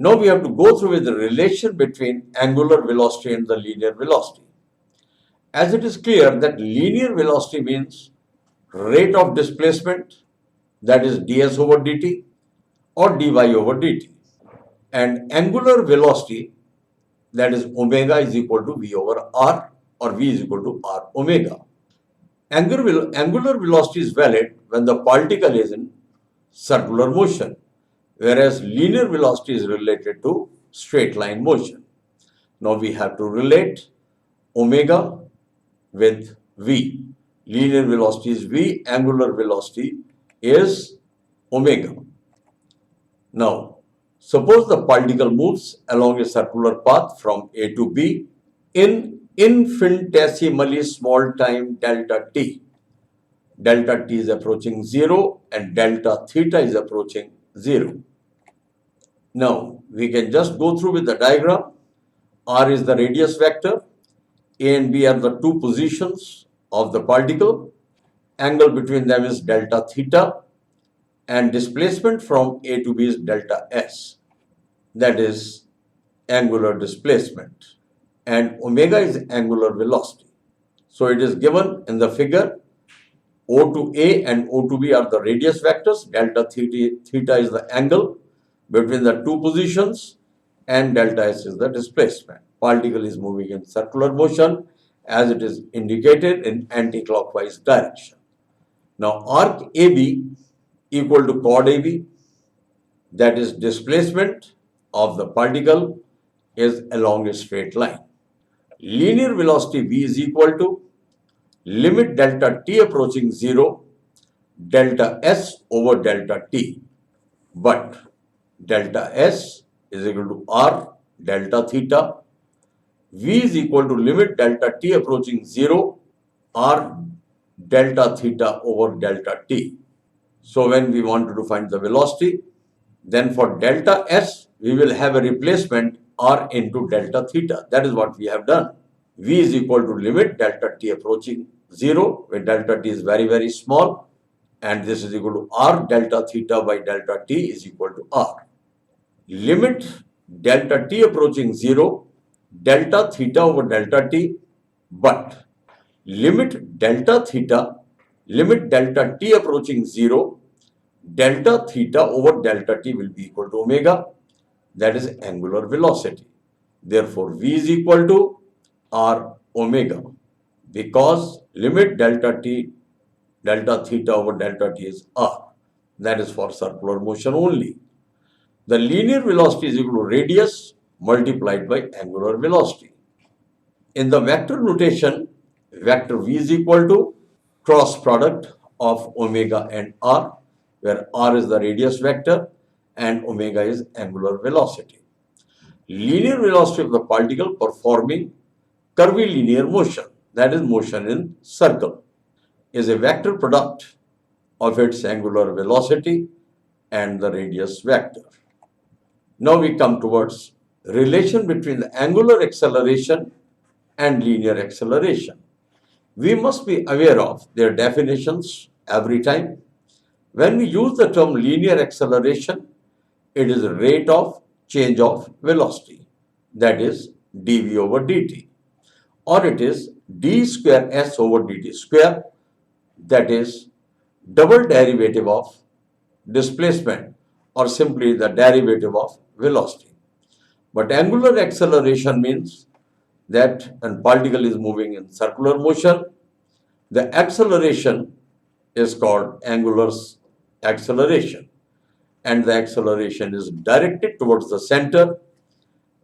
Now we have to go through with the relation between angular velocity and the linear velocity. As it is clear that linear velocity means rate of displacement, that is ds over dt or dy over dt, and angular velocity, that is omega, is equal to v over r, or v is equal to r omega. Angular velocity is valid when the particle is in circular motion, whereas linear velocity is related to straight line motion. Now we have to relate omega with v. Linear velocity is v, angular velocity is omega. Now, suppose the particle moves along a circular path from A to B in infinitesimally small time delta t. Delta t is approaching 0 and delta theta is approaching 0. Now, we can just go through with the diagram. R is the radius vector. A and B are the two positions of the particle. Angle between them is delta theta. And displacement from A to B is delta s. That is angular displacement. And omega is angular velocity. So it is given in the figure. O to A and O to B are the radius vectors. Delta theta is the angle between the two positions, and delta s is the displacement. Particle is moving in circular motion as it is indicated in anti-clockwise direction. Now arc AB equal to chord AB, that is displacement of the particle is along a straight line. Linear velocity v is equal to limit delta t approaching 0, delta s over delta t, but delta s is equal to r delta theta. V is equal to limit delta t approaching 0, r delta theta over delta t. So when we wanted to find the velocity, then for delta s, we will have a replacement r into delta theta. That is what we have done. V is equal to limit delta t approaching 0, where delta t is very, very small, and this is equal to r delta theta by delta t is equal to r. Limit delta t approaching 0, delta theta over delta t, but limit delta t approaching 0, delta theta over delta t will be equal to omega, that is angular velocity. Therefore, v is equal to r omega, because limit delta theta over delta t is r. That is for circular motion only. The linear velocity is equal to radius multiplied by angular velocity. In the vector notation, vector v is equal to cross product of omega and r, where r is the radius vector and omega is angular velocity. Linear velocity of the particle performing curvilinear motion, that is motion in circle, is a vector product of its angular velocity and the radius vector. Now we come towards relation between the angular acceleration and linear acceleration. We must be aware of their definitions every time. When we use the term linear acceleration, it is a rate of change of velocity, that is dv over dt, or it is d square s over dt square, that is double derivative of displacement, or simply the derivative of velocity. But angular acceleration means that a particle is moving in circular motion, the acceleration is called angular acceleration, and the acceleration is directed towards the center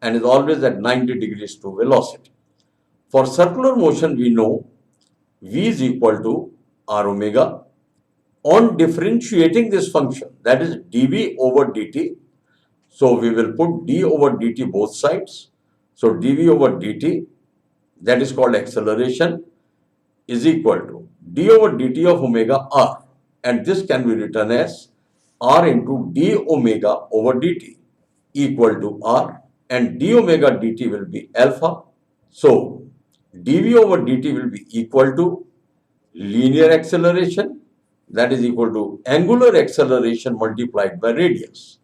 and is always at 90 degrees to velocity. For circular motion, we know v is equal to r omega. On differentiating this function, that is dv over dt, so we will put d over dt both sides. So dv over dt, that is called acceleration, is equal to d over dt of omega r, and this can be written as r into d omega over dt equal to r, and d omega dt will be alpha. So dv over dt will be equal to linear acceleration, that is equal to angular acceleration multiplied by radius.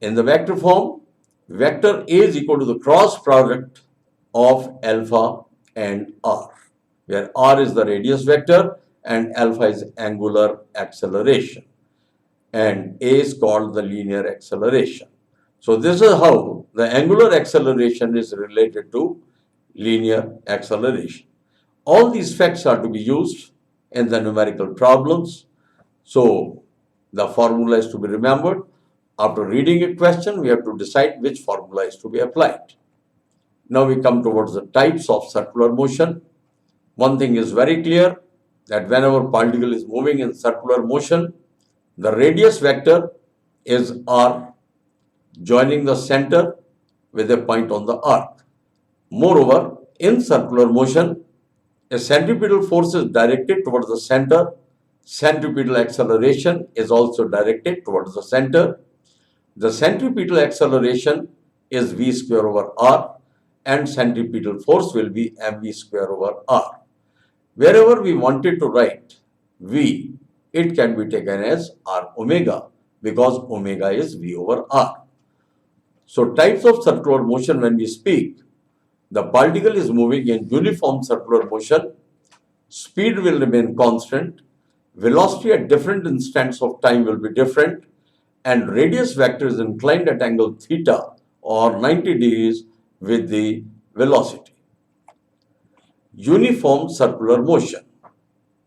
In the vector form, Vector A is equal to the cross product of alpha and r, where r is the radius vector and alpha is angular acceleration, and A is called the linear acceleration. So this is how the angular acceleration is related to linear acceleration. All these facts are to be used in the numerical problems. So the formula is to be remembered. After reading a question, we have to decide which formula is to be applied. Now we come towards the types of circular motion. One thing is very clear, that whenever particle is moving in circular motion, the radius vector is r, joining the center with a point on the arc. Moreover, in circular motion, a centripetal force is directed towards the center. Centripetal acceleration is also directed towards the center. The centripetal acceleration is v square over r, and centripetal force will be mv square over r. Wherever we wanted to write v, it can be taken as r omega, because omega is v over r. So types of circular motion, when we speak, the particle is moving in uniform circular motion, speed will remain constant, velocity at different instants of time will be different, and radius vector is inclined at angle theta or 90 degrees with the velocity. Uniform circular motion.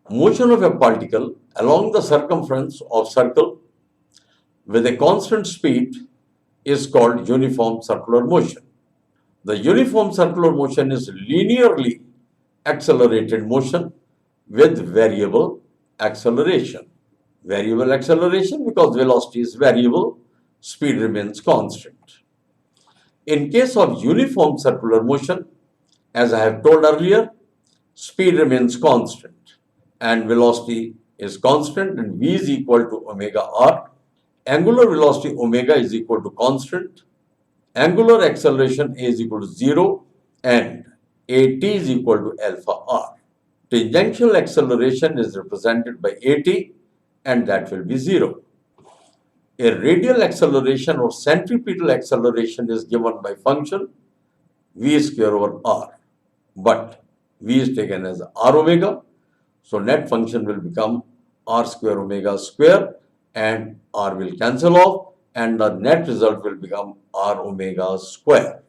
Motion of a particle along the circumference of circle with a constant speed is called uniform circular motion. The uniform circular motion is linearly accelerated motion with variable acceleration. Variable acceleration because velocity is variable, speed remains constant. In case of uniform circular motion, as I have told earlier, speed remains constant and velocity is constant, and v is equal to omega r. Angular velocity omega is equal to constant. Angular acceleration a is equal to 0 and at is equal to alpha r. Tangential acceleration is represented by at, and that will be 0. A radial acceleration or centripetal acceleration is given by function v square over r, but v is taken as r omega, so net function will become r square omega square, and r will cancel off, and the net result will become r omega square.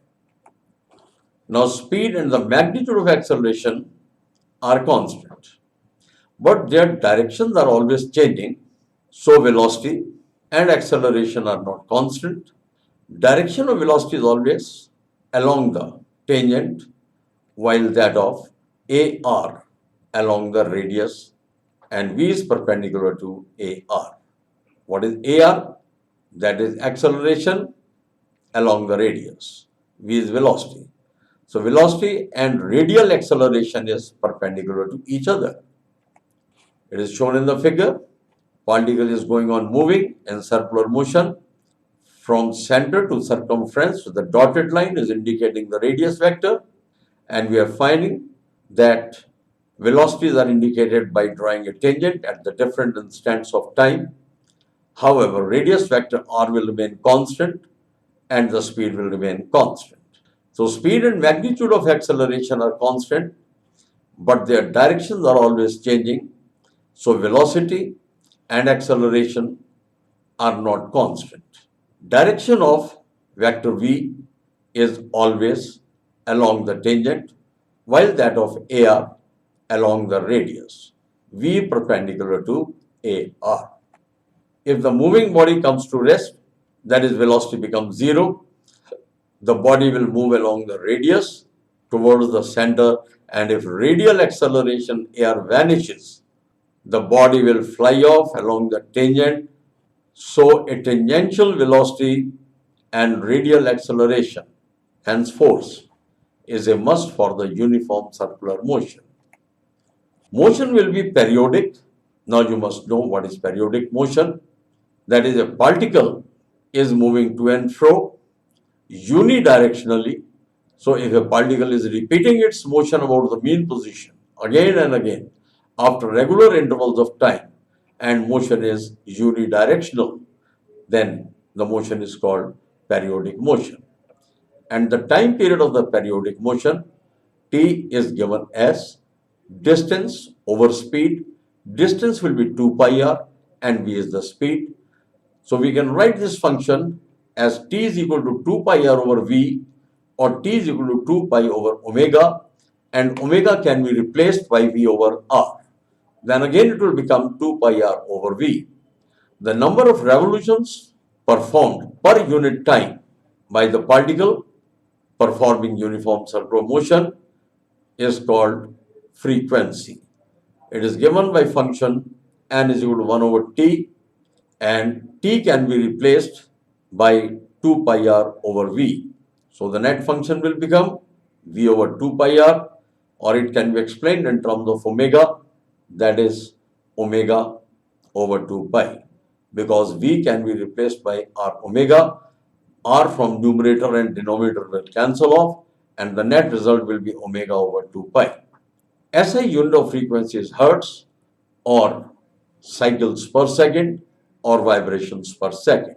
Now speed and the magnitude of acceleration are constant, but their directions are always changing, so velocity and acceleration are not constant. Direction of velocity is always along the tangent, while that of AR along the radius, and V is perpendicular to AR. What is AR? That is acceleration along the radius. V is velocity. So velocity and radial acceleration is perpendicular to each other. It is shown in the figure. Particle is going on moving in circular motion from center to circumference. So the dotted line is indicating the radius vector, and we are finding that velocities are indicated by drawing a tangent at the different instants of time. However, radius vector r will remain constant and the speed will remain constant. So speed and magnitude of acceleration are constant, but their directions are always changing. So velocity and acceleration are not constant. Direction of vector v is always along the tangent, while that of AR along the radius. V perpendicular to AR. If the moving body comes to rest, that is velocity becomes 0, the body will move along the radius towards the center, and if radial acceleration AR vanishes, the body will fly off along the tangent. So a tangential velocity and radial acceleration, hence force, is a must for the uniform circular motion. Motion will be periodic. Now you must know what is periodic motion. That is, a particle is moving to and fro unidirectionally. So if a particle is repeating its motion about the mean position again and again after regular intervals of time, and motion is unidirectional, then the motion is called periodic motion. and the time period of the periodic motion t is given as distance over speed. Distance will be 2 pi r and v is the speed. So we can write this function as t is equal to 2 pi r over v, or t is equal to 2 pi over omega, and omega can be replaced by v over r. Then again it will become 2 pi r over v. The number of revolutions performed per unit time by the particle performing uniform circular motion is called frequency. It is given by function n is equal to 1 over t, and t can be replaced by 2 pi r over v. So the net function will become v over 2 pi r, or it can be explained in terms of omega, that is omega over 2 pi, because v can be replaced by r omega. R from numerator and denominator will cancel off, and the net result will be omega over 2 pi. SI unit of frequency is hertz, or cycles per second, or vibrations per second.